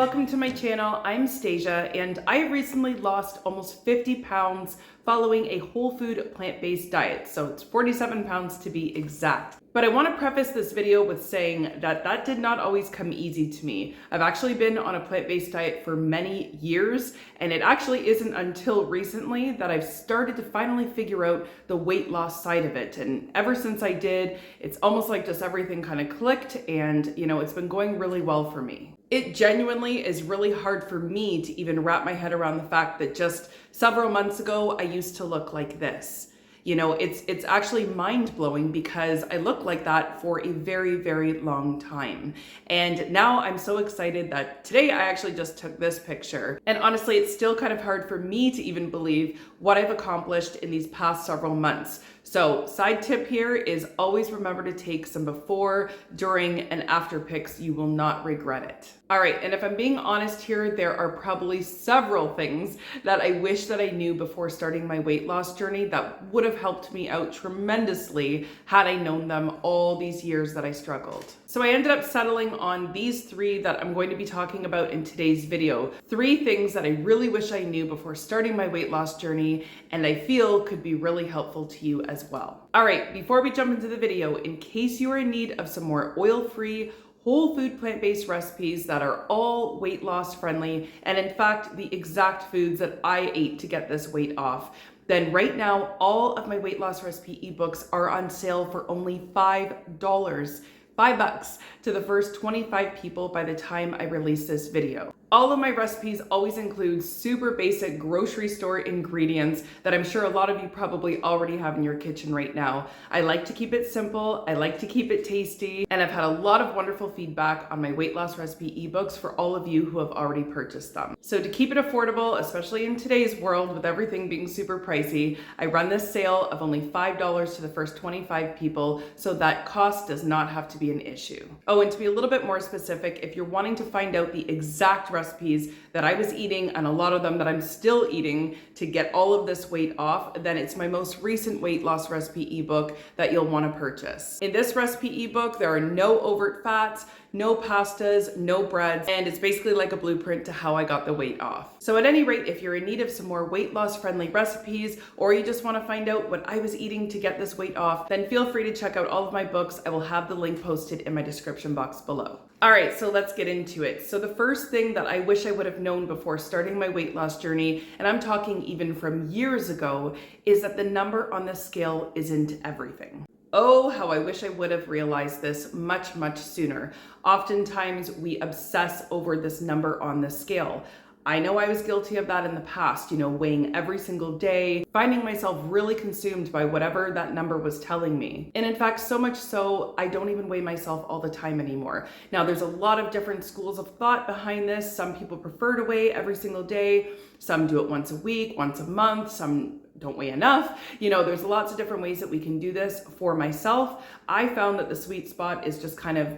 welcome to my channel. I'm Stasia and I recently lost almost 50 pounds following a whole food plant-based diet. So it's 47 pounds to be exact. But I want to preface this video with saying that that did not always come easy to me. I've actually been on a plant-based diet for many years, and it actually isn't until recently that I've started to finally figure out the weight loss side of it. And ever since I did, it's almost like just everything kind of clicked and, it's been going really well for me. It genuinely is really hard for me to even wrap my head around the fact that just several months ago, I used to look like this. It's actually mind-blowing because I looked like that for a very, very long time. And now I'm so excited that today I actually just took this picture. And honestly, it's still kind of hard for me to even believe what I've accomplished in these past several months. So side tip here is always remember to take some before, during, and after pics. You will not regret it. All right, and if I'm being honest here, there are probably several things that I wish that I knew before starting my weight loss journey that would have helped me out tremendously had I known them all these years that I struggled. So I ended up settling on these three that I'm going to be talking about in today's video. 3 things that I really wish I knew before starting my weight loss journey and I feel could be really helpful to you as well. All right, before we jump into the video, in case you are in need of some more oil-free, whole food plant-based recipes that are all weight loss friendly, and in fact, the exact foods that I ate to get this weight off, then right now, all of my weight loss recipe ebooks are on sale for only $5. $5 to the first 25 people by the time I release this video. All of my recipes always include super basic grocery store ingredients that I'm sure a lot of you probably already have in your kitchen right now. I like to keep it simple, I like to keep it tasty, and I've had a lot of wonderful feedback on my weight loss recipe ebooks for all of you who have already purchased them. So to keep it affordable, especially in today's world with everything being super pricey, I run this sale of only $5 to the first 25 people, so that cost does not have to be an issue. Oh, and to be a little bit more specific, if you're wanting to find out the exact recipes that I was eating and a lot of them that I'm still eating to get all of this weight off, then it's my most recent weight loss recipe ebook that you'll want to purchase. In this recipe ebook, there are no overt fats, no pastas, no breads, and it's basically like a blueprint to how I got the weight off. So at any rate, if you're in need of some more weight loss friendly recipes, or you just want to find out what I was eating to get this weight off, then feel free to check out all of my books. I will have the link posted in my description box below. All right, so let's get into it. So the first thing that I wish I would have known before starting my weight loss journey, and I'm talking even from years ago, is that the number on the scale isn't everything. Oh, how I wish I would have realized this much, much sooner. Oftentimes we obsess over this number on the scale. I know I was guilty of that in the past, weighing every single day, finding myself really consumed by whatever that number was telling me. And in fact, so much so, I don't even weigh myself all the time anymore. Now, there's a lot of different schools of thought behind this. Some people prefer to weigh every single day. Some do it once a week, once a month. Some don't weigh enough. There's lots of different ways that we can do this. For myself, I found that the sweet spot is just kind of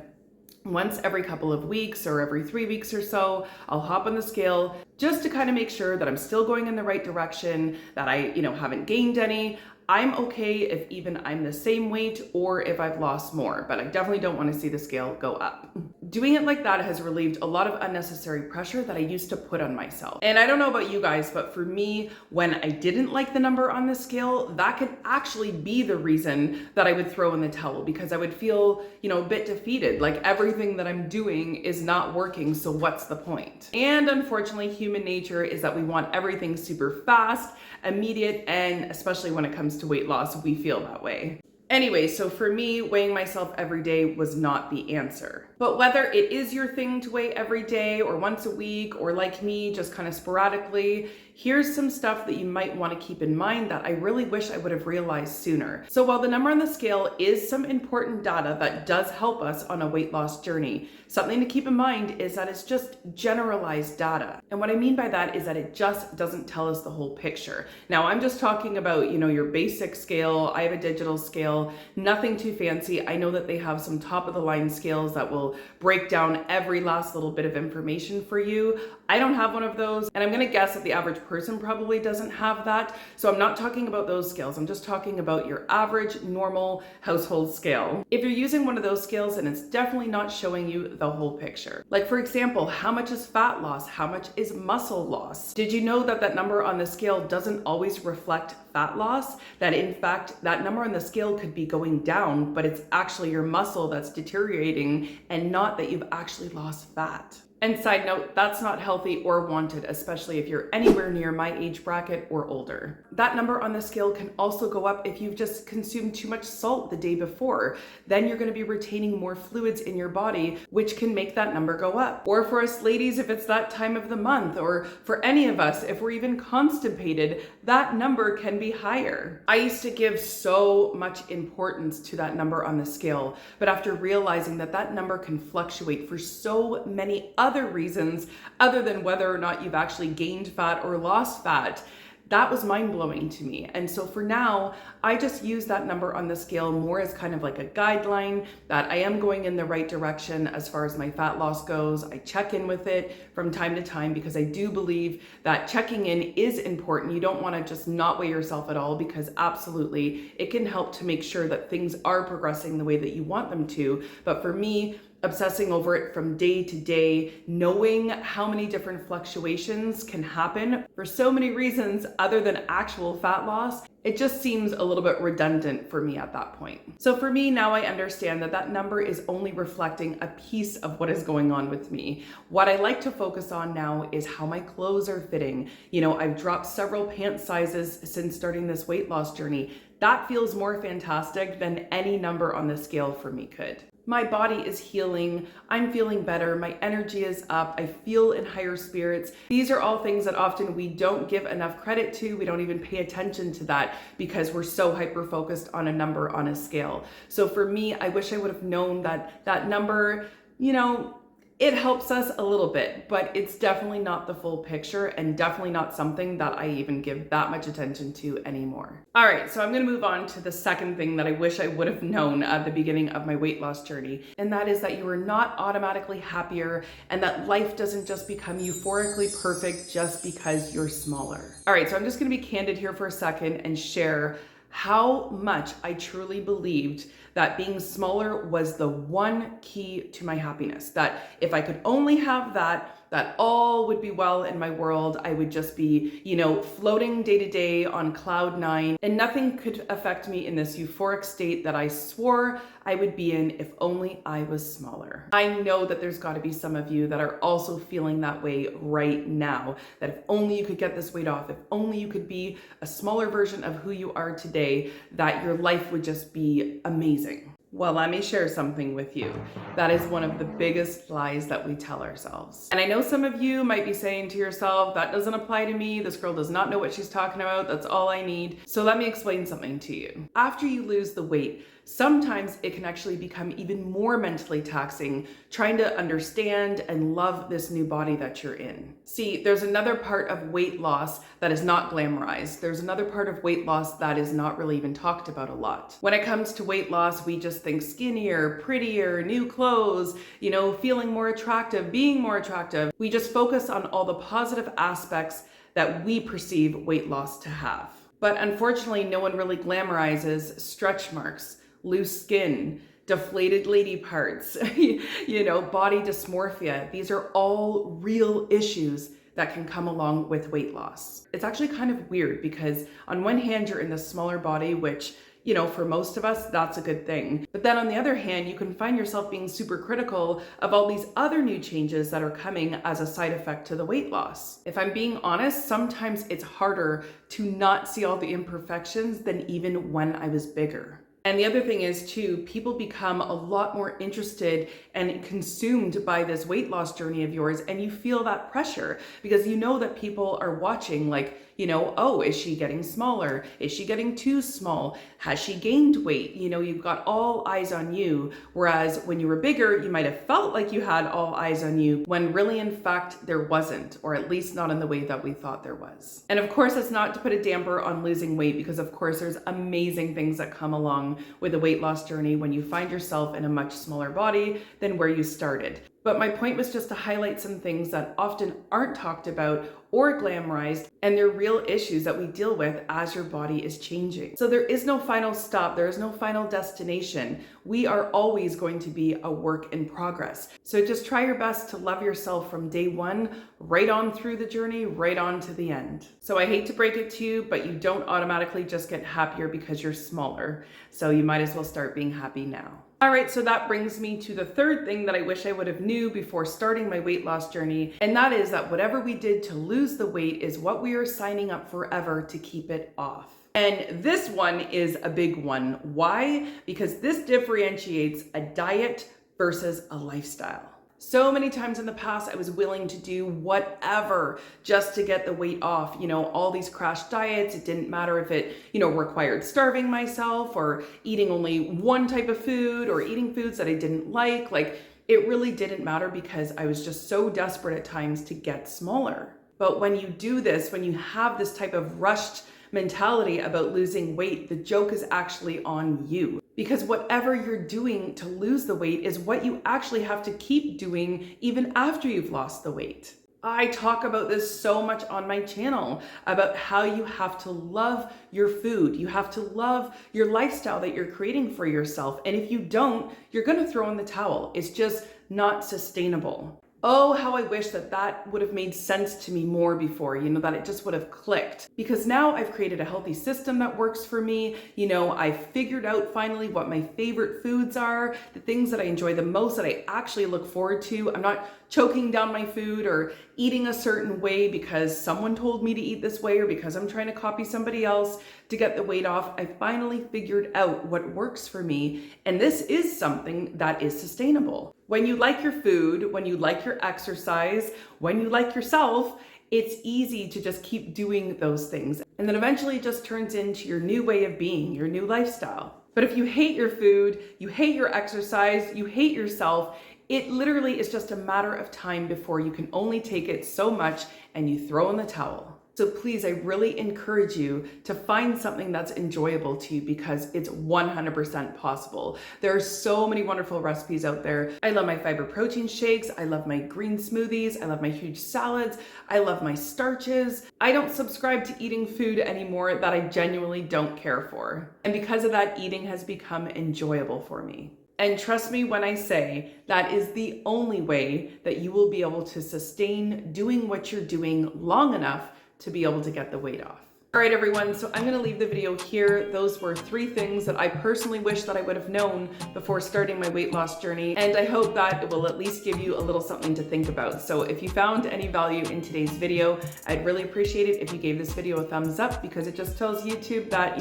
once every couple of weeks or every 3 weeks or so, I'll hop on the scale just to kind of make sure that I'm still going in the right direction, that I, haven't gained any. I'm okay if even I'm the same weight or if I've lost more, but I definitely don't want to see the scale go up. Doing it like that has relieved a lot of unnecessary pressure that I used to put on myself. And I don't know about you guys, but for me, when I didn't like the number on the scale, that could actually be the reason that I would throw in the towel, because I would feel, a bit defeated, like everything that I'm doing is not working, so what's the point? And unfortunately, human nature is that we want everything super fast, immediate, and especially when it comes to weight loss, we feel that way. Anyway, so for me, weighing myself every day was not the answer. But whether it is your thing to weigh every day or once a week, or like me, just kind of sporadically, here's some stuff that you might want to keep in mind that I really wish I would have realized sooner. So while the number on the scale is some important data that does help us on a weight loss journey, something to keep in mind is that it's just generalized data. And what I mean by that is that it just doesn't tell us the whole picture. Now, I'm just talking about, your basic scale. I have a digital scale. scale, nothing too fancy. I know that they have some top of the line scales that will break down every last little bit of information for you. I don't have one of those, and I'm gonna guess that the average person probably doesn't have that. So I'm not talking about those scales. I'm just talking about your average normal household scale. If you're using one of those scales, then it's definitely not showing you the whole picture. Like for example, how much is fat loss? How much is muscle loss? Did you know that that number on the scale doesn't always reflect fat loss? That in fact, that number on the scale could be going down, but it's actually your muscle that's deteriorating and not that you've actually lost fat. And side note, that's not healthy or wanted, especially if you're anywhere near my age bracket or older. That number on the scale can also go up if you've just consumed too much salt the day before. Then you're gonna be retaining more fluids in your body, which can make that number go up. Or for us ladies, if it's that time of the month, or for any of us, if we're even constipated, that number can be higher. I used to give so much importance to that number on the scale, but after realizing that that number can fluctuate for so many other reasons other than whether or not you've actually gained fat or lost fat, that was mind-blowing to me. And so for now, I just use that number on the scale more as kind of like a guideline that I am going in the right direction as far as my fat loss goes. I check in with it from time to time because I do believe that checking in is important. You don't want to just not weigh yourself at all, because absolutely it can help to make sure that things are progressing the way that you want them to. But for me, obsessing over it from day to day, knowing how many different fluctuations can happen for so many reasons other than actual fat loss, it just seems a little bit redundant for me at that point. So for me now, I understand that that number is only reflecting a piece of what is going on with me. What I like to focus on now is how my clothes are fitting. You know, I've dropped several pant sizes since starting this weight loss journey. That feels more fantastic than any number on the scale for me could. My body is healing, I'm feeling better, my energy is up, I feel in higher spirits. These are all things that often we don't give enough credit to. We don't even pay attention to that because we're so hyper-focused on a number on a scale. So for me, I wish I would have known that that number, you know, it helps us a little bit, but it's definitely not the full picture and definitely not something that I even give that much attention to anymore. All right, so I'm gonna move on to the second thing that I wish I would have known at the beginning of my weight loss journey, and that is that you are not automatically happier and that life doesn't just become euphorically perfect just because you're smaller. All right, so I'm just gonna be candid here for a second and share how much I truly believed that being smaller was the one key to my happiness. That if I could only have that, that all would be well in my world. I would just be, you know, floating day to day on cloud nine, and nothing could affect me in this euphoric state that I swore I would be in if only I was smaller. I know that there's got to be some of you that are also feeling that way right now, that if only you could get this weight off, if only you could be a smaller version of who you are today, that your life would just be amazing. Well, let me share something with you. That is one of the biggest lies that we tell ourselves. And I know some of you might be saying to yourself, that doesn't apply to me. This girl does not know what she's talking about. That's all I need. So let me explain something to you. After you lose the weight, sometimes it can actually become even more mentally taxing trying to understand and love this new body that you're in. See, there's another part of weight loss that is not glamorized. There's another part of weight loss that is not really even talked about a lot. When it comes to weight loss, we just think skinnier, prettier, new clothes, you know, feeling more attractive, being more attractive. We just focus on all the positive aspects that we perceive weight loss to have. But unfortunately, no one really glamorizes stretch marks, loose skin, deflated lady parts, you know, body dysmorphia. These are all real issues that can come along with weight loss. It's actually kind of weird because on one hand, you're in this smaller body, which, you know, for most of us, that's a good thing. But then on the other hand, you can find yourself being super critical of all these other new changes that are coming as a side effect to the weight loss. If I'm being honest, sometimes it's harder to not see all the imperfections than even when I was bigger. And the other thing is too, people become a lot more interested and consumed by this weight loss journey of yours, and you feel that pressure because you know that people are watching, like, you know, oh, is she getting smaller? Is she getting too small? Has she gained weight? You know, you've got all eyes on you. Whereas when you were bigger, you might have felt like you had all eyes on you when really, in fact, there wasn't, or at least not in the way that we thought there was. And of course, it's not to put a damper on losing weight because of course there's amazing things that come along along with a weight loss journey when you find yourself in a much smaller body than where you started. But my point was just to highlight some things that often aren't talked about or glamorized, and they're real issues that we deal with as your body is changing. So there is no final stop, there is no final destination. We are always going to be a work in progress. So just try your best to love yourself from day one, right on through the journey, right on to the end. So I hate to break it to you, but you don't automatically just get happier because you're smaller. So you might as well start being happy now. All right, so that brings me to the third thing that I wish I would have knew before starting my weight loss journey, and that is that whatever we did to lose the weight is what we are signing up forever to keep it off. And this one is a big one. Why? Because this differentiates a diet versus a lifestyle. So many times in the past, I was willing to do whatever just to get the weight off. You know, all these crash diets, it didn't matter if it, required starving myself or eating only one type of food or eating foods that I didn't like. Like, it really didn't matter because I was just so desperate at times to get smaller. But when you do this, when you have this type of rushed mentality about losing weight, the joke is actually on you. Because whatever you're doing to lose the weight is what you actually have to keep doing even after you've lost the weight. I talk about this so much on my channel about how you have to love your food. You have to love your lifestyle that you're creating for yourself. And if you don't, you're going to throw in the towel. It's just not sustainable. Oh, how I wish that would have made sense to me more before, that it just would have clicked. Because now I've created a healthy system that works for me. I've figured out finally what my favorite foods are, the things that I enjoy the most, that I actually look forward to. I'm not choking down my food or eating a certain way because someone told me to eat this way or because I'm trying to copy somebody else to get the weight off. I finally figured out what works for me, and this is something that is sustainable. When you like your food, when you like your exercise, when you like yourself, it's easy to just keep doing those things. And then eventually it just turns into your new way of being, your new lifestyle. But if you hate your food, you hate your exercise, you hate yourself, it literally is just a matter of time before you can only take it so much and you throw in the towel. So please, I really encourage you to find something that's enjoyable to you because it's 100% possible. There are so many wonderful recipes out there. I love my fiber protein shakes. I love my green smoothies. I love my huge salads. I love my starches. I don't subscribe to eating food anymore that I genuinely don't care for. And because of that, eating has become enjoyable for me. And trust me when I say that is the only way that you will be able to sustain doing what you're doing long enough to be able to get the weight off. All right, everyone, so I'm gonna leave the video here. Those were 3 things that I personally wish that I would have known before starting my weight loss journey, and I hope that it will at least give you a little something to think about. So if you found any value in today's video, I'd really appreciate it if you gave this video a thumbs up because it just tells YouTube that,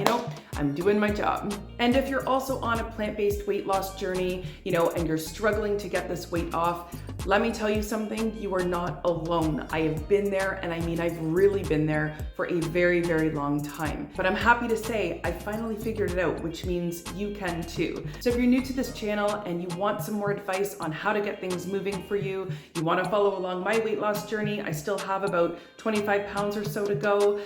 I'm doing my job. And if you're also on a plant-based weight loss journey, and you're struggling to get this weight off, let me tell you something, you are not alone. I have been there, and I mean, I've really been there for a very, very long time. But I'm happy to say I finally figured it out, which means you can too. So if you're new to this channel and you want some more advice on how to get things moving for you, you want to follow along my weight loss journey, I still have about 25 pounds or so to go,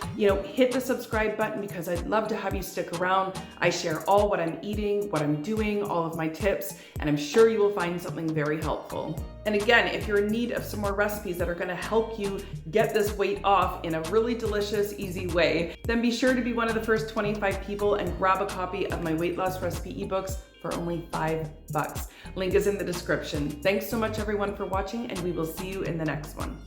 hit the subscribe button because I'd love to have you stick around. I share all what I'm eating, what I'm doing, all of my tips, and I'm sure you will find something very helpful. And again, if you're in need of some more recipes that are going to help you get this weight off in a really delicious, easy way, then be sure to be one of the first 25 people and grab a copy of my weight loss recipe ebooks for only $5. Link is in the description. Thanks so much everyone for watching, and we will see you in the next one.